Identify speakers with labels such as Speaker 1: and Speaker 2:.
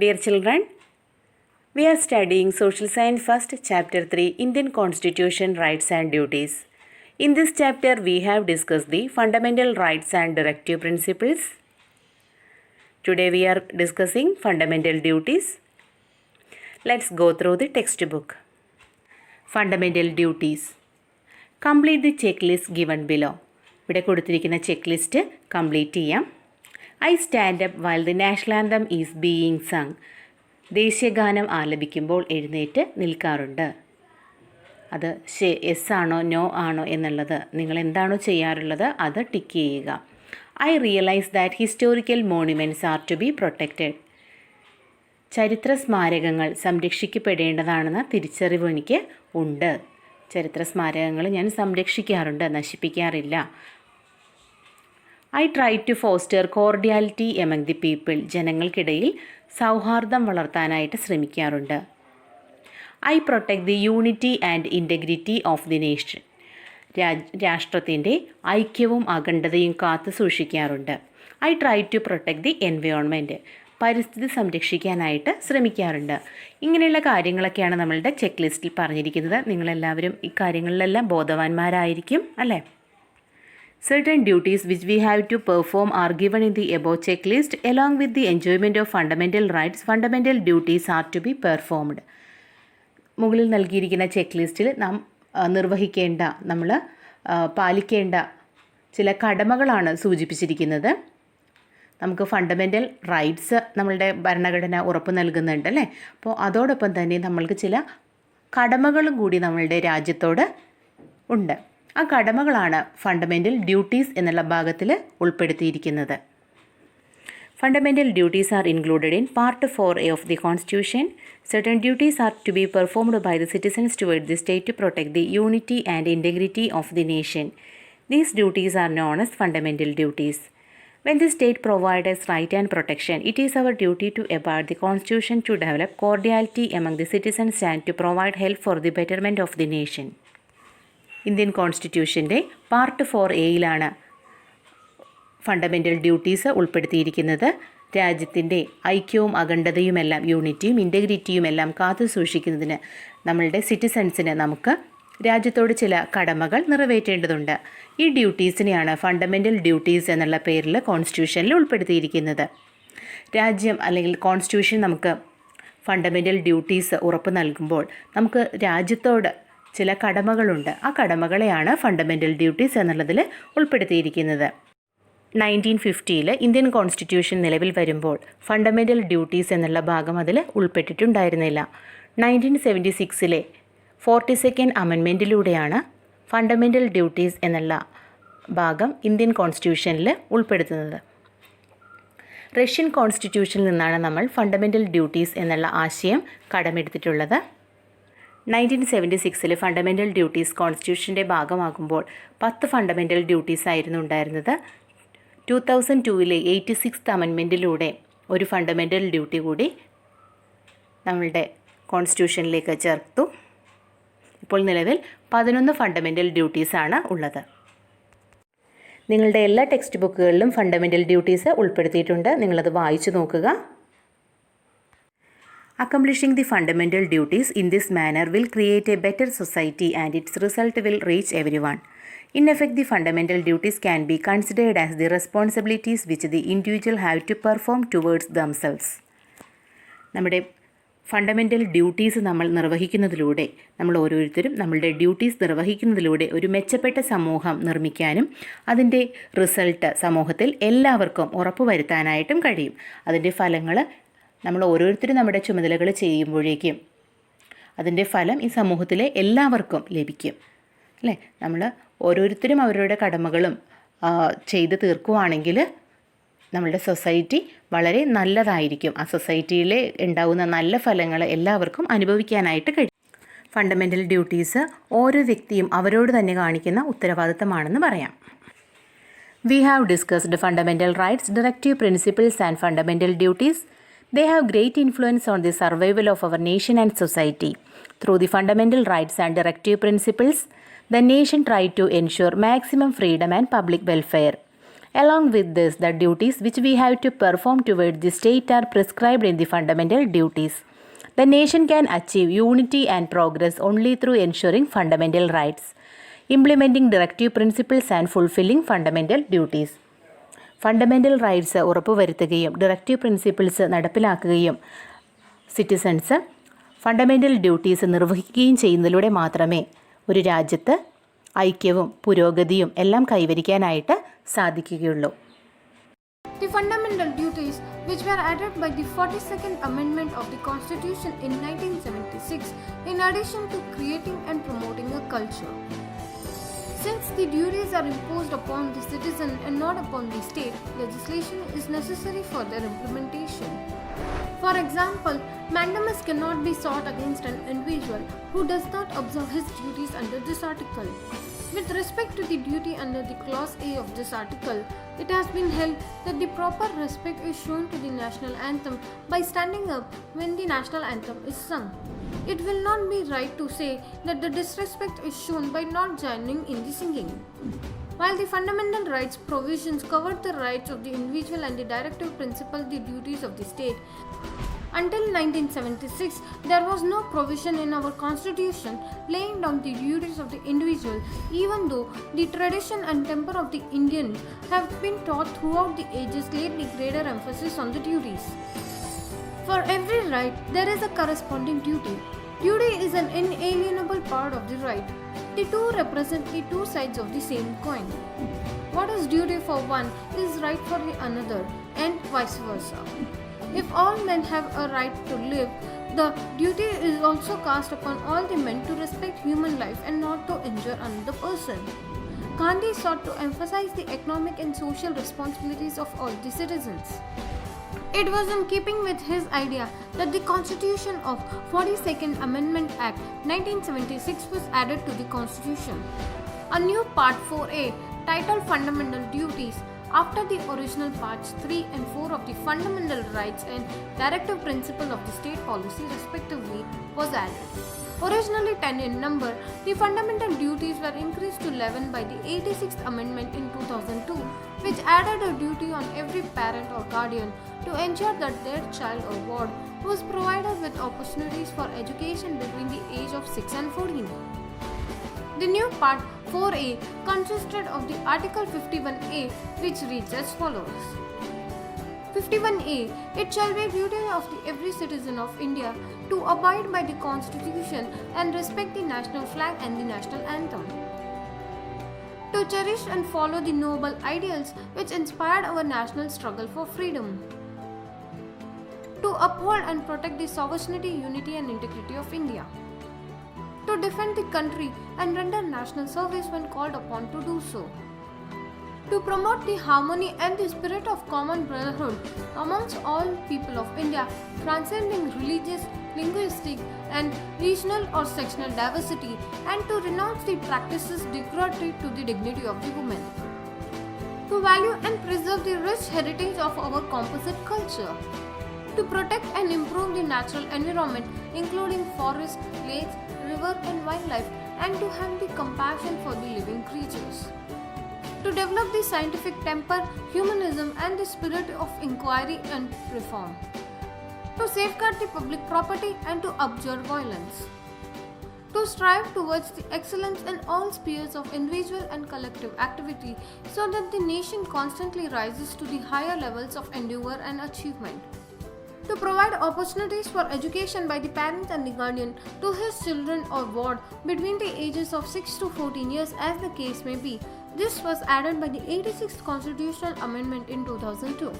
Speaker 1: Dear children, we are studying Social Science First, Chapter 3, Indian Constitution, Rights and Duties. In this chapter, we have discussed the fundamental rights and directive principles. Today, we are discussing fundamental duties. Let's go through the textbook. Fundamental duties. Complete the checklist given below. ഇവിടെ കൊടുത്തിരിക്കുന്ന check list complete ചെയ്യാം. I stand up while the national anthem is being sung. ദേശീയഗാനം ആലപിക്കുമ്പോൾ എഴുന്നേറ്റ് നിൽക്കാറുണ്ട്. അത് S ആണോ no ആണോ എന്നുള്ളത് നിങ്ങൾ എന്താണോ ചെയ്യാറുള്ളത് അത് ടിക്ക് ചെയ്യുക. I realise that historical monuments are to be protected. ചരിത്ര സ്മാരകങ്ങൾ സംരക്ഷിക്കപ്പെടേണ്ടതാണെന്ന തിരിച്ചറിവ് എനിക്ക് ഉണ്ട്. ചരിത്ര സ്മാരകങ്ങൾ ഞാൻ സംരക്ഷിക്കാറുണ്ട്, നശിപ്പിക്കാറില്ല. I try to foster cordiality among the people. ജനങ്ങൾക്കിടയിൽ സൗഹാർദ്ദം വളർത്താനായിട്ട് ശ്രമിക്കാറുണ്ട്. I protect the unity and integrity of the nation. രാഷ്ട്രത്തിൻ്റെ ഐക്യവും അഖണ്ഡതയും കാത്തു സൂക്ഷിക്കാറുണ്ട്. I try to protect the environment. പരിസ്ഥിതി സംരക്ഷിക്കാനായിട്ട് ശ്രമിക്കാറുണ്ട്. ഇങ്ങനെയുള്ള കാര്യങ്ങളൊക്കെയാണ് നമ്മളുടെ ചെക്ക് ലിസ്റ്റിൽ പറഞ്ഞിരിക്കുന്നത്. നിങ്ങളെല്ലാവരും ഈ കാര്യങ്ങളിലെല്ലാം ബോധവാന്മാരായിരിക്കും അല്ലേ? Certain duties which we have to perform are given in the above checklist. Along with the enjoyment of fundamental rights, fundamental duties are to be performed. മുകളിൽ നൽകിയിരിക്കുന്ന ചെക്ക് ലിസ്റ്റിൽ നാം നിർവഹിക്കേണ്ട, നമ്മൾ പാലിക്കേണ്ട ചില കടമകളാണ് സൂചിപ്പിച്ചിരിക്കുന്നത്. നമുക്ക് ഫണ്ടമെൻ്റൽ റൈറ്റ്സ് നമ്മളുടെ ഭരണഘടന ഉറപ്പ് നൽകുന്നുണ്ട് അല്ലേ? അപ്പോൾ അതോടൊപ്പം തന്നെ നമ്മൾക്ക് ചില കടമകളും കൂടി നമ്മളുടെ രാജ്യത്തോട് ഉണ്ട്. ആ കടമകളാണ് ഫണ്ടമെൻ്റൽ ഡ്യൂട്ടീസ് എന്നുള്ള ഭാഗത്തിൽ ഉൾപ്പെടുത്തിയിരിക്കുന്നത്. Fundamental duties are included in part 4A of the constitution. Certain duties are to be performed by the citizens toward the state to protect the unity and integrity of the nation. These duties are known as fundamental duties. When the state provides us right and protection, it is our duty to abide the constitution, to develop cordiality among the citizens and to provide help for the betterment of the nation. Indian കോൺസ്റ്റിറ്റ്യൂഷൻ്റെ part 4Aയിലാണ് fundamental duties ഉൾപ്പെടുത്തിയിരിക്കുന്നത്. രാജ്യത്തിൻ്റെ ഐക്യവും അഖണ്ഡതയുമെല്ലാം, യൂണിറ്റിയും ഇൻറ്റഗ്രിറ്റിയുമെല്ലാം കാത്തു സൂക്ഷിക്കുന്നതിന് നമ്മളുടെ സിറ്റിസൺസിന് നമുക്ക് രാജ്യത്തോട് ചില കടമകൾ നിറവേറ്റേണ്ടതുണ്ട്. ഈ ഡ്യൂട്ടീസിനെയാണ് ഫണ്ടമെൻ്റൽ ഡ്യൂട്ടീസ് എന്നുള്ള പേരിൽ കോൺസ്റ്റിറ്റ്യൂഷനിൽ ഉൾപ്പെടുത്തിയിരിക്കുന്നത്. രാജ്യം അല്ലെങ്കിൽ കോൺസ്റ്റിറ്റ്യൂഷൻ നമുക്ക് ഫണ്ടമെൻ്റൽ ഡ്യൂട്ടീസ് ഉറപ്പ് നൽകുമ്പോൾ നമുക്ക് രാജ്യത്തോട് ചില കടമകളുണ്ട്. ആ കടമകളെയാണ് ഫണ്ടമെൻ്റൽ ഡ്യൂട്ടീസ് എന്നുള്ളതിൽ ഉൾപ്പെടുത്തിയിരിക്കുന്നത്. 1950 ഇന്ത്യൻ കോൺസ്റ്റിറ്റ്യൂഷൻ നിലവിൽ വരുമ്പോൾ ഫണ്ടമെൻ്റൽ ഡ്യൂട്ടീസ് എന്നുള്ള ഭാഗം അതിൽ ഉൾപ്പെട്ടിട്ടുണ്ടായിരുന്നില്ല. 1976 42nd അമെൻമെൻറ്റിലൂടെയാണ് ഫണ്ടമെൻ്റൽ ഡ്യൂട്ടീസ് എന്നുള്ള ഭാഗം ഇന്ത്യൻ കോൺസ്റ്റിറ്റ്യൂഷനിൽ ഉൾപ്പെടുത്തുന്നത്. റഷ്യൻ കോൺസ്റ്റിറ്റ്യൂഷനിൽ നിന്നാണ് നമ്മൾ ഫണ്ടമെൻ്റൽ ഡ്യൂട്ടീസ് എന്നുള്ള ആശയം കടമെടുത്തിട്ടുള്ളത്. 1976 ഫണ്ടമെൻ്റൽ ഡ്യൂട്ടീസ് കോൺസ്റ്റിറ്റ്യൂഷൻ്റെ ഭാഗമാകുമ്പോൾ 10 ഫണ്ടമെൻ്റൽ ഡ്യൂട്ടീസ് ആയിരുന്നു ഉണ്ടായിരുന്നത്. 2002 86th അമെൻമെൻറ്റിലൂടെ ഒരു ഫണ്ടമെൻ്റൽ ഡ്യൂട്ടി കൂടി നമ്മളുടെ കോൺസ്റ്റിറ്റ്യൂഷനിലേക്ക് ചേർത്തു. ഇപ്പോൾ നിലവിൽ 11 ഫണ്ടമെൻ്റൽ ഡ്യൂട്ടീസാണ് ഉള്ളത്. നിങ്ങളുടെ എല്ലാ ടെക്സ്റ്റ് ബുക്കുകളിലും ഫണ്ടമെൻ്റൽ ഡ്യൂട്ടീസ് ഉൾപ്പെടുത്തിയിട്ടുണ്ട്. നിങ്ങളത് വായിച്ചു നോക്കുക. Accomplishing the fundamental duties in this manner will create a better society and its result will reach everyone. In effect, the fundamental duties can be considered as the responsibilities which the individual have to perform towards themselves. നമ്മുടെ fundamental duties നമ്മൾ നിർവഹിക്കുന്നതിലൂടെ, നമ്മൾ ഓരോരുത്തരും നമ്മളുടെ duties നിർവഹിക്കുന്നതിലൂടെ ഒരു മെച്ചപ്പെട്ട സമൂഹം നിർമ്മിക്കാനും അതിൻ്റെ റിസൾട്ട് സമൂഹത്തിൽ എല്ലാവർക്കും ഉറപ്പുവരുത്താനായിട്ടും കഴിയും. അതിൻ്റെ ഫലങ്ങൾ നമ്മൾ ഓരോരുത്തരും നമ്മുടെ ചുമതലകൾ ചെയ്യുമ്പോഴേക്കും അതിൻ്റെ ഫലം ഈ സമൂഹത്തിലെ എല്ലാവർക്കും ലഭിക്കും അല്ലേ? നമ്മൾ ഓരോരുത്തരും അവരുടെ കടമകളും ചെയ്ത് തീർക്കുവാണെങ്കിൽ നമ്മളുടെ സൊസൈറ്റി വളരെ നല്ലതായിരിക്കും. ആ സൊസൈറ്റിയിൽ ഉണ്ടാകുന്ന നല്ല ഫലങ്ങൾ എല്ലാവർക്കും അനുഭവിക്കാനായിട്ട് കഴിയും. ഫണ്ടമെൻ്റൽ ഡ്യൂട്ടീസ് ഓരോ വ്യക്തിയും അവരോട് തന്നെ കാണിക്കുന്ന ഉത്തരവാദിത്തമാണെന്ന് പറയാം. We have discussed fundamental rights, directive principles and fundamental duties. They have great influence on the survival of our nation and society. Through the fundamental rights and directive principles, the nation tried to ensure maximum freedom and public welfare. Along with this, the duties which we have to perform toward the state are prescribed in the fundamental duties. The nation can achieve unity and progress only through ensuring fundamental rights, implementing directive principles and fulfilling fundamental duties. Fundamental rights ഉറപ്പുവരുത്തുകയും directive principles നടപ്പിലാക്കുകയും citizens fundamental duties നിർവഹിക്കുകയും ചെയ്യുന്നതിലൂടെ മാത്രമേ ഒരു രാജ്യത്ത് ഐക്യവും പുരോഗതിയും എല്ലാം കൈവരിക്കാനായിട്ട് സാധിക്കുകയുള്ളൂ.
Speaker 2: The fundamental duties, which were added by the 42nd Amendment of the Constitution in 1976, in addition to creating and promoting a culture. Since the duties are imposed upon the citizen and not upon the state, legislation is necessary for their implementation. For example, mandamus cannot be sought against an individual who does not observe his duties under this article. With respect to the duty under the Clause A of this article, it has been held that the proper respect is shown to the national anthem by standing up when the national anthem is sung. It will not be right to say that the disrespect is shown by not joining in the singing. While the fundamental rights provisions covered the rights of the individual and the directive principle the duties of the state, until 1976, there was no provision in our constitution laying down the duties of the individual, even though the tradition and temper of the Indian have been taught throughout the ages laid the greater emphasis on the duties. For every right, there is a corresponding duty. Duty is an inalienable part of the right. The two represent the two sides of the same coin. What is duty for one is right for the another, and vice versa. If all men have a right to live, the duty is also cast upon all the men to respect human life and not to injure another person. Gandhi sought to emphasize the economic and social responsibilities of all the citizens. It was in keeping with his idea that the Constitution of 42nd Amendment Act 1976 was added to the Constitution. A new Part 4A, titled Fundamental Duties, after the original Parts 3 and 4 of the Fundamental Rights and Directive Principle of the State Policy respectively, was added. Originally 10 in number, the fundamental duties were increased to 11 by the 86th Amendment in 2002, which added a duty on every parent or guardian to ensure that their child or ward was provided with opportunities for education between the age of 6 and 14. The new Part 4A consisted of the Article 51A, which reads as follows. 51A. It shall be duty of every citizen of India to abide by the Constitution and respect the national flag and the national anthem, to cherish and follow the noble ideals which inspired our national struggle for freedom, to uphold and protect the sovereignty, unity and integrity of India, to defend the country and render national service when called upon to do so, to promote the harmony and the spirit of common brotherhood amongst all people of India, transcending religious, linguistic and regional or sectional diversity, and to renounce the practices derogatory to the dignity of the woman, to value and preserve the rich heritage of our composite culture, to protect and improve the natural environment including forests, lakes, river and wildlife, and to have the compassion for the living creatures, to develop the scientific temper, humanism and the spirit of inquiry and reform, to safeguard the public property and to abjure violence, to strive towards the excellence in all spheres of individual and collective activity so that the nation constantly rises to the higher levels of endeavor and achievement, to provide opportunities for education by the parent and the guardian to his children or ward between the ages of 6 to 14 years as the case may be. This was added by the 86th Constitutional Amendment in 2002.